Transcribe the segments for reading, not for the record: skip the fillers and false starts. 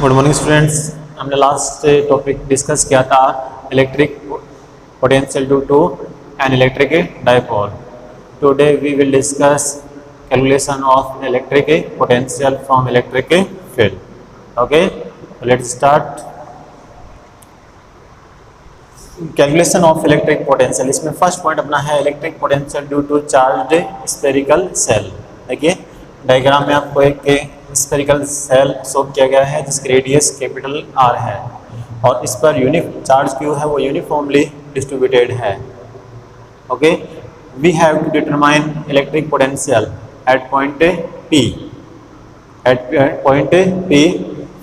Good morning students. हमने last topic discuss किया था electric potential due to an electric dipole. Today we will discuss calculation of electric potential from electric field. Okay, let's start. Calculation of electric potential, इसमें first point अपना है electric potential due to charged spherical shell. देखिए diagram में आपको एक spherical cell show किया गया है जिसकी रेडियस कैपिटल R है और इस पर यूनिट चार्ज क्यू है वो यूनिफॉर्मली डिस्ट्रीब्यूटेड है। Okay, we have to determine electric potential at point P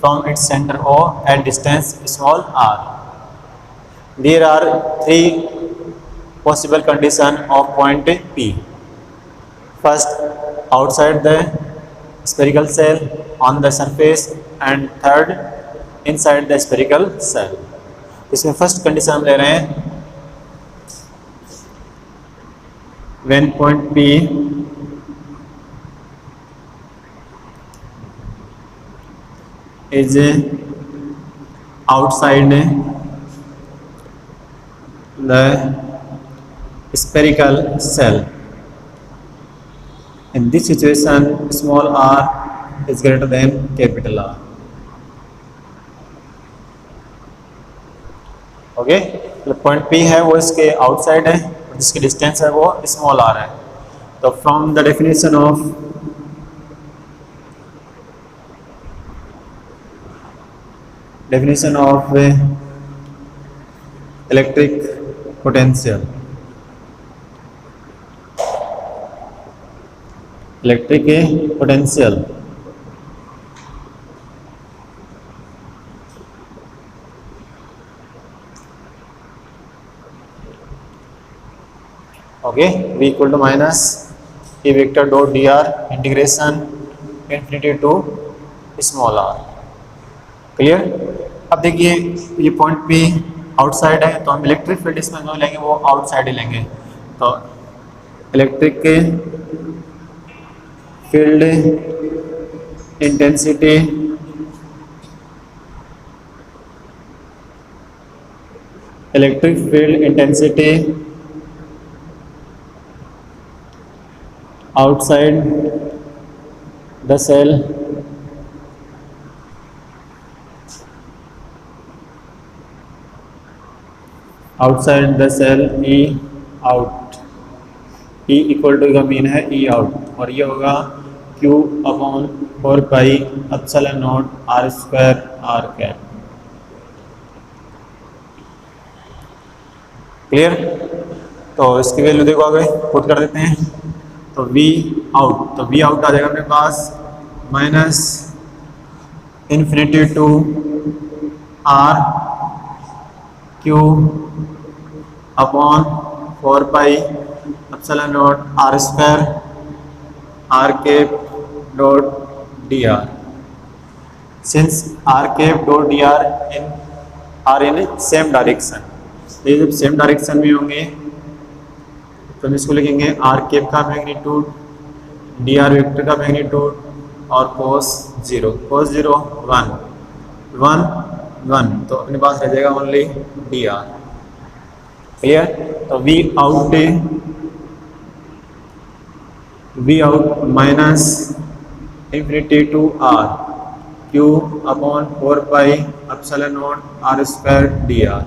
from its centre O at distance small r। There are three possible conditions of point P. First, outside the spherical shell on the surface, and third, inside the spherical shell. इसमें first condition हम ले रहे हैं when point P is outside the spherical shell. In this situation, small r is greater than capital R. Okay, point P है वो इसके outside है, जिसकी डिस्टेंस है वो स्मॉल r है। तो from the definition of electric potential, okay, v equal to minus e vector dot dr integration infinity to small r। Clear? अब देखिए ये पॉइंट P आउटसाइड है तो हम इलेक्ट्रिक फील्ड इसमें जो लेंगे वो आउटसाइड ही लेंगे। तो electric field intensity outside the cell E out, E equal to का मीन है E आउट और ये होगा Q upon 4 pi epsilon naught R square R cap. Clear? तो इसकी वैल्यू देखो आगे पुट कर देते हैं। तो V आउट आ जाएगा अपने पास minus infinity to R Q upon 4 pi epsilon naught R square R cap dot dr। Since R cap dot dr are in same direction, ये जब सेम डायरेक्शन में होंगे तो हम इसको लिखेंगे R कैप का मैग्नीट्यूड dr वेक्टर का मैग्नीट्यूड और cos 0 1 1 तो अपने पास रह जाएगा ओनली dr। क्लियर? तो V out minus infinity to R Q upon 4 pi epsilon naught R square dr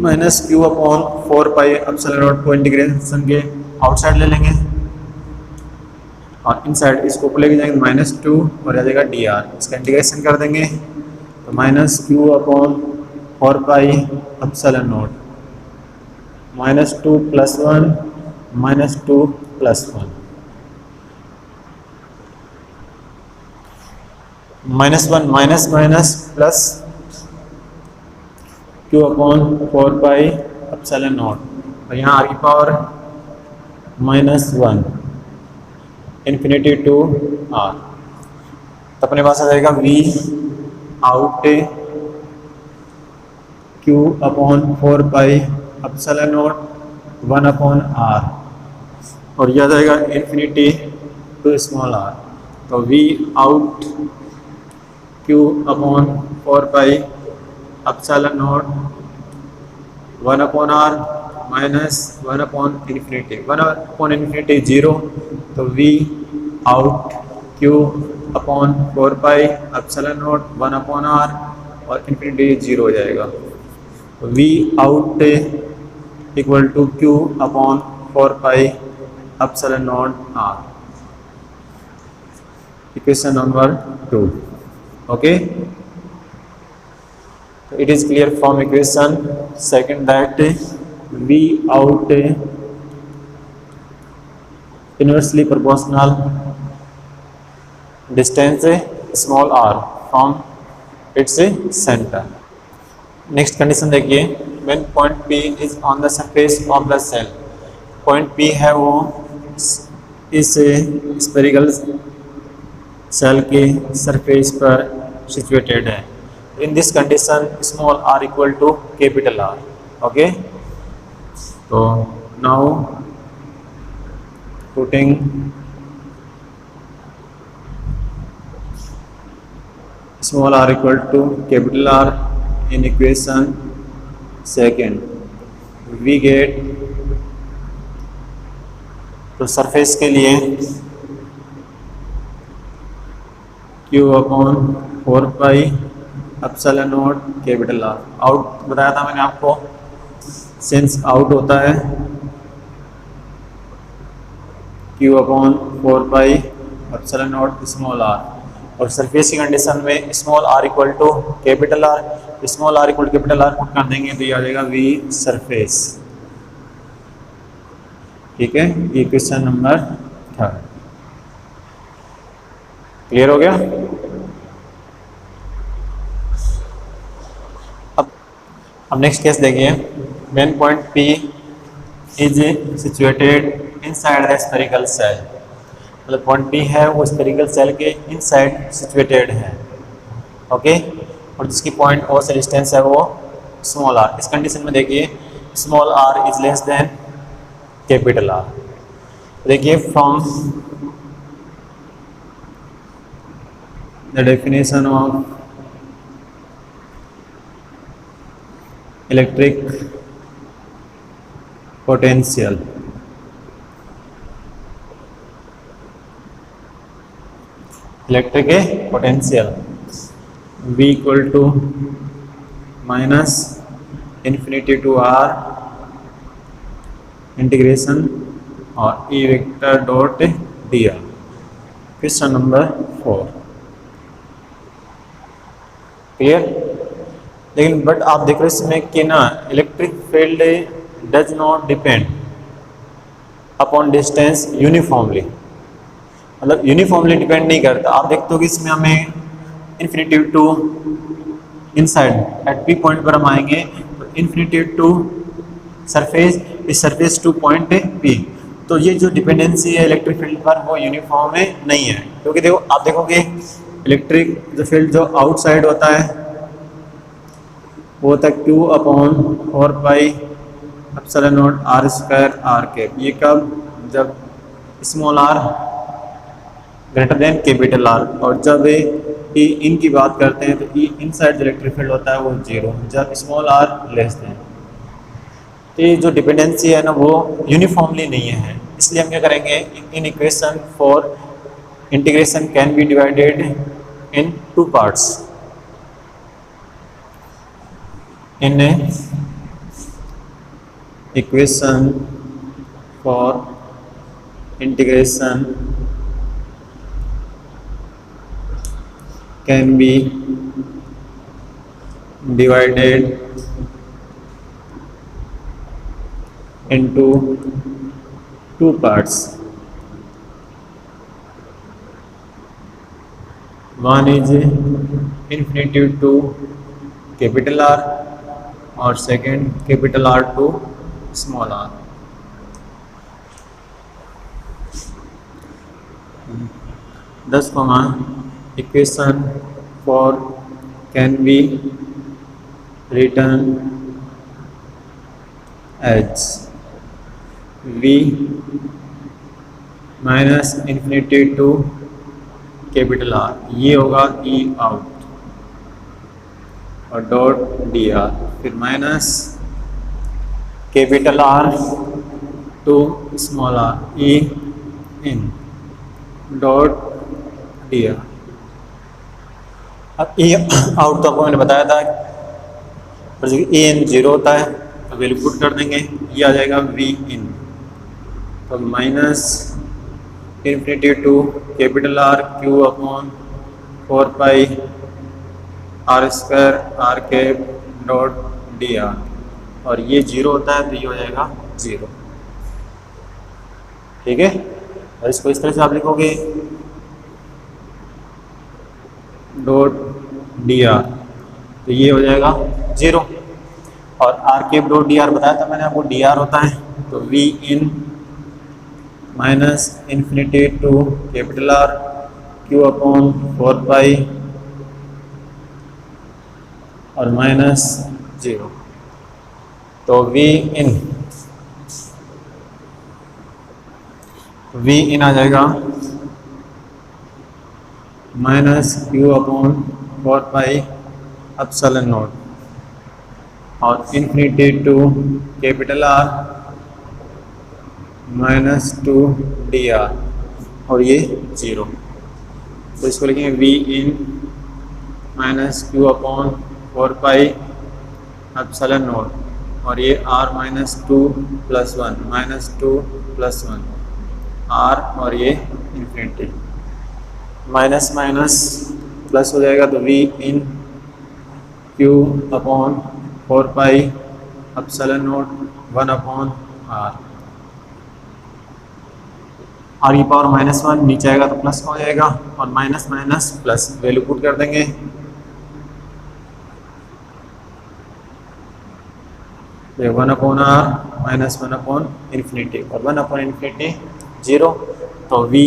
minus Q upon 4 pi epsilon naught को इंटीग्रेशन के आउटसाइड ले लेंगे और इनसाइड इसको लेके जाएंगे -2 और आ जाएगा dr। इसका इंटीग्रेशन कर देंगे तो minus Q upon 4 pi epsilon not -2 plus 1 -2 plus 1 -1 minus minus plus Q upon 4 pi epsilon naught और यहाँ आगे पावर -1 इन्फिनिटी टू R। तो अपने पास आ जाएगा V out Q upon 4 pi epsilon naught 1 upon R और यह आ जाएगा इन्फिनिटी टू स्मॉल r। तो V out Q upon 4 pi epsilon naught 1/r minus 1/∞ 1/∞ 0, तो v out Q upon 4 pi epsilon naught 1/r और इन्फिनिटी 0 हो जाएगा। v out equal to Q upon 4 pi epsilon naught r, equation number 2। Okay, it is clear from equation second that v out inversely proportional distance small r from its center। Next condition देखिए, when point P is on the surface of the cell, point P है वो इस spherical shell के surface पर situated है। In this condition small r equal to capital R। okay, so now putting small r equal to capital R in equation second, we get तो surface के लिए q upon 4 pi epsilon naught capital R। Out बताया था मैंने आपको, since out होता है q upon 4 pi epsilon naught small r, और सरफेस की कंडीशन में small r equal to capital R, small r equal to capital R put कर देंगे तो ये आ जाएगा v सरफेस। ठीक है, ये क्वेश्चन नंबर 3। क्लियर हो गया? अब नेक्स्ट केस देखिए, when point P is situated inside the spherical shell, मतलब पॉइंट P है वो स्फेरिकल सेल के इनसाइड सिचुएटेड है। ओके, और जिसकी पॉइंट O से डिस्टेंस है वो स्मॉल r। इस कंडीशन में देखिए small r is less than capital R। देखिए from the definition of electric potential, electric potential V equal to minus infinity to R integration और E vector dot dr। Question number 4। Clear? लेकिन but आप देख रहे हो इसमें कि ना electric field does not depend upon distance uniformly, मतलब यूनिफॉर्मली डिपेंड नहीं करता। आप देखते हो कि इसमें हमें infinity to inside at P point पर हम आएंगे तो इन्फिनिटी टू सरफेस, इस सरफेस टू पॉइंट पी, तो ये जो डिपेंडेंसी है इलेक्ट्रिक फील्ड पर वो यूनिफॉर्म में नहीं है। क्योंकि देखो आप देखोगे इलेक्ट्रिक जो फील्ड जो आउटसाइड होता है वो होता है Q upon 4 pi epsilon naught R square R cap. ये कब? जब small r greater than capital R, और जब E इन की बात करते हैं तो E इनसाइड जो इलेक्ट्रिक फील्ड होता है वो 0, जब स्मॉल r लेस देन। तो ये जो डिपेंडेंसी है ना वो यूनिफॉर्मली नहीं है, इसलिए हम क्या करेंगे, in equation for integration can be divided in 2 parts. in equation for integration can be divided into 2 parts। One is infinity to capital R और second capital R to small r। This equation four can be written as v minus infinity to capital R, ये होगा E out. और dot D R, फिर minus capital R to small R E in dot D R. अब E out तो आपको मैंने बताया था, और जो ए इन 0 होता है तो वैल्यू पुट कर देंगे, ये आ जाएगा वी इन, तो minus infinity to capital R Q upon 4 pi R square R cap dot D R, और ये 0 होता है तो ये हो जाएगा 0। ठीक है, और इसको इस तरह से आप लिखोगे डॉट डी आर, तो ये हो जाएगा 0। और R cap dot D R बताया था मैंने आपको, डी आर होता है तो V in minus infinity to capital R Q upon 4 pi और माइनस 0, तो वी इन आ जाएगा minus Q upon 4 pi epsilon naught और infinity to capital R minus 2 D R, और ये 0, तो इसको लिखेंगे V in minus Q upon 4 pi epsilon naught, और ये r minus 2 plus 1 minus 2 plus 1 r, और ये इन्फिनिटी, माइनस माइनस प्लस हो जाएगा, तो v in q upon 4 pi epsilon naught 1 upon r, r की पावर माइनस 1 नीचे आएगा तो प्लस हो जाएगा, और minus minus plus value put कर देंगे, तो 1 upon R minus 1 upon infinity, और 1 अपॉन इन्फिनिटी 0, तो V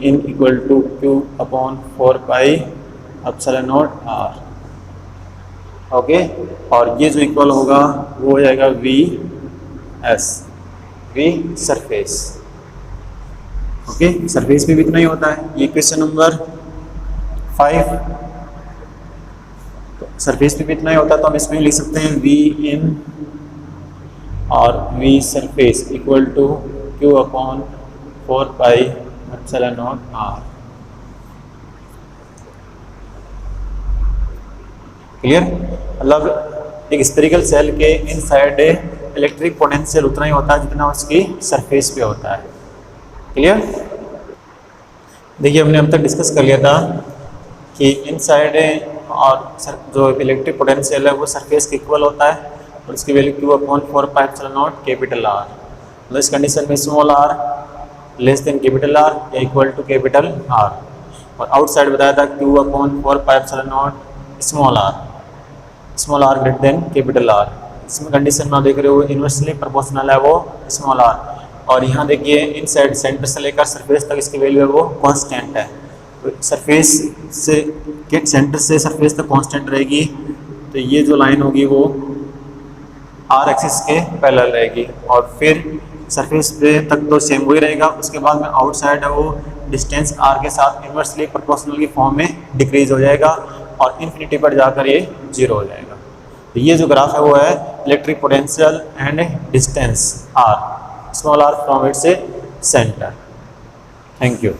in equal to Q upon 4 pi epsilon naught R. Okay, और ये जो इक्वल होगा वो हो जाएगा वी सरफेस। ओके, सरफेस में भी इतना ही होता है। ये क्वेश्चन नंबर 5, तो सरफेस में भी इतना ही होता है, तो हम इसमें लिख सकते हैं वी इन और V surface equal to Q upon 4 pi epsilon naught R. Clear? मतलब एक स्फेरिकल सेल के इनसाइड इलेक्ट्रिक पोटेंशियल उतना ही होता है जितना उसकी सरफेस पे होता है। क्लियर? देखिए, हमने अब तक डिस्कस कर लिया था कि इनसाइड और जो इलेक्ट्रिक पोटेंशियल है वो सरफेस के इक्वल होता है, और इसकी value Q upon 4 pi epsilon naught capital R. मतलब इस कंडीशन में small R less than capital R या इक्वल टू कैपिटल आर, और आउटसाइड बताया था Q upon 4 pi epsilon naught small R greater than capital R. इसमें condition में देख रहे हो इन्वर्सली प्रोपोर्शनल है वो स्मॉल आर, और यहाँ देखिए इनसाइड सेंटर से लेकर सरफेस तक इसकी वैल्यू है वो कांस्टेंट है, तो सरफेस से सेंटर से सरफेस तक कांस्टेंट रहेगी, तो ये जो लाइन होगी वो आर एक्सिस के पैरेलल रहेगी, और फिर सरफेस पे तक तो सेम वही रहेगा। उसके बाद में आउटसाइड है वो डिस्टेंस आर के साथ इन्वर्सली प्रोपोर्शनल की फॉर्म में डिक्रीज हो जाएगा, और इन्फिनिटी पर जाकर ये 0 हो जाएगा। तो ये जो ग्राफ है वो है electric potential and distance R, small R from its centre. Thank you.